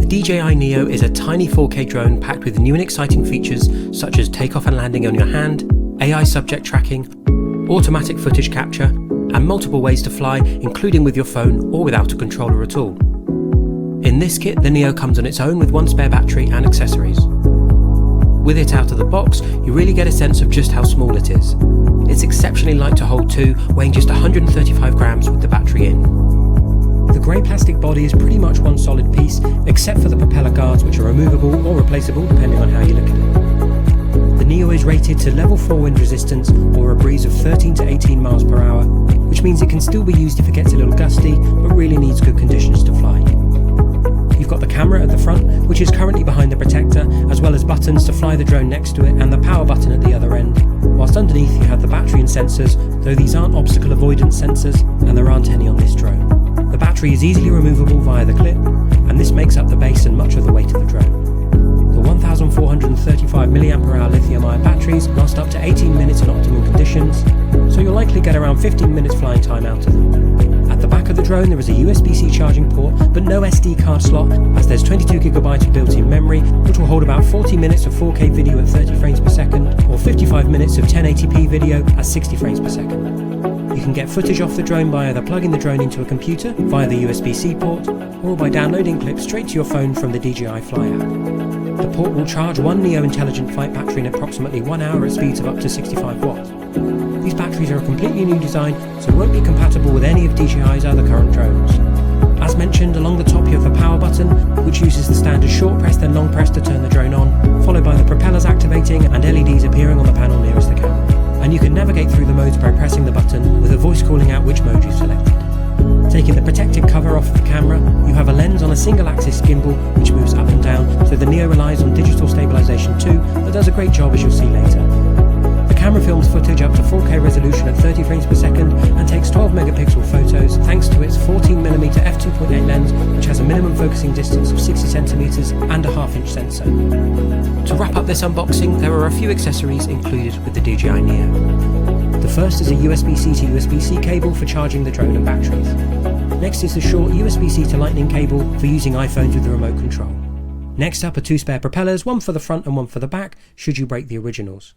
DJI Neo is a tiny 4K drone packed with new and exciting features such as takeoff and landing on your hand, AI subject tracking, automatic footage capture, and multiple ways to fly, including with your phone or without a controller at all. In this kit, the Neo comes on its own with one spare battery and accessories. With it out of the box, you really get a sense of just how small it is. It's exceptionally light to hold too, weighing just 135 grams with the battery in. The grey plastic body is pretty much one solid piece, except for the propeller guards, which are removable or replaceable depending on how you look at it. The Neo is rated to level 4 wind resistance or a breeze of 13 to 18 miles per hour, which means it can still be used if it gets a little gusty, but really needs good conditions to fly. You've got the camera at the front, which is currently behind the protector, as well as buttons to fly the drone next to it and the power button at the other end, whilst underneath you have the battery and sensors, though these aren't obstacle avoidance sensors, and there aren't any on this drone. The battery is easily removable via the clip, and this makes up the base and much of the weight of the drone. The 1435 mAh lithium-ion batteries last up to 18 minutes in optimum conditions, so you'll likely get around 15 minutes flying time out of them. At the back of the drone there is a USB-C charging port, but no SD card slot, as there's 22GB of built-in memory, which will hold about 40 minutes of 4K video at 30 frames per second, or 55 minutes of 1080p video at 60 frames per second. You can get footage off the drone by either plugging the drone into a computer via the USB-C port, or by downloading clips straight to your phone from the DJI Fly app. The port will charge one Neo Intelligent Flight battery in approximately 1 hour at speeds of up to 65 watts. These batteries are a completely new design, so won't be compatible with any of DJI's other current drones. As mentioned, along the top you have the power button, which uses the standard short press then long press to turn the drone on, followed by the propellers activating and LEDs appearing on the panel nearest the camera. And you can navigate through the modes by pressing the button, with a voice calling out which mode you've selected. Taking the protective cover off of the camera, you have a lens on a single-axis gimbal which moves up and down, so the Neo relies on digital stabilization too, that does a great job as you'll see later. The camera films footage up to 4K resolution at 30 frames per second and takes 12 megapixel photos thanks to its 14mm f2.8 lens, which has a minimum focusing distance of 60 centimeters and a half-inch sensor. To wrap up this unboxing, there are a few accessories included with the DJI Neo. The first is a USB-C to USB-C cable for charging the drone and batteries. Next is the short USB-C to Lightning cable for using iPhones with the remote control. Next up are two spare propellers, one for the front and one for the back, should you break the originals.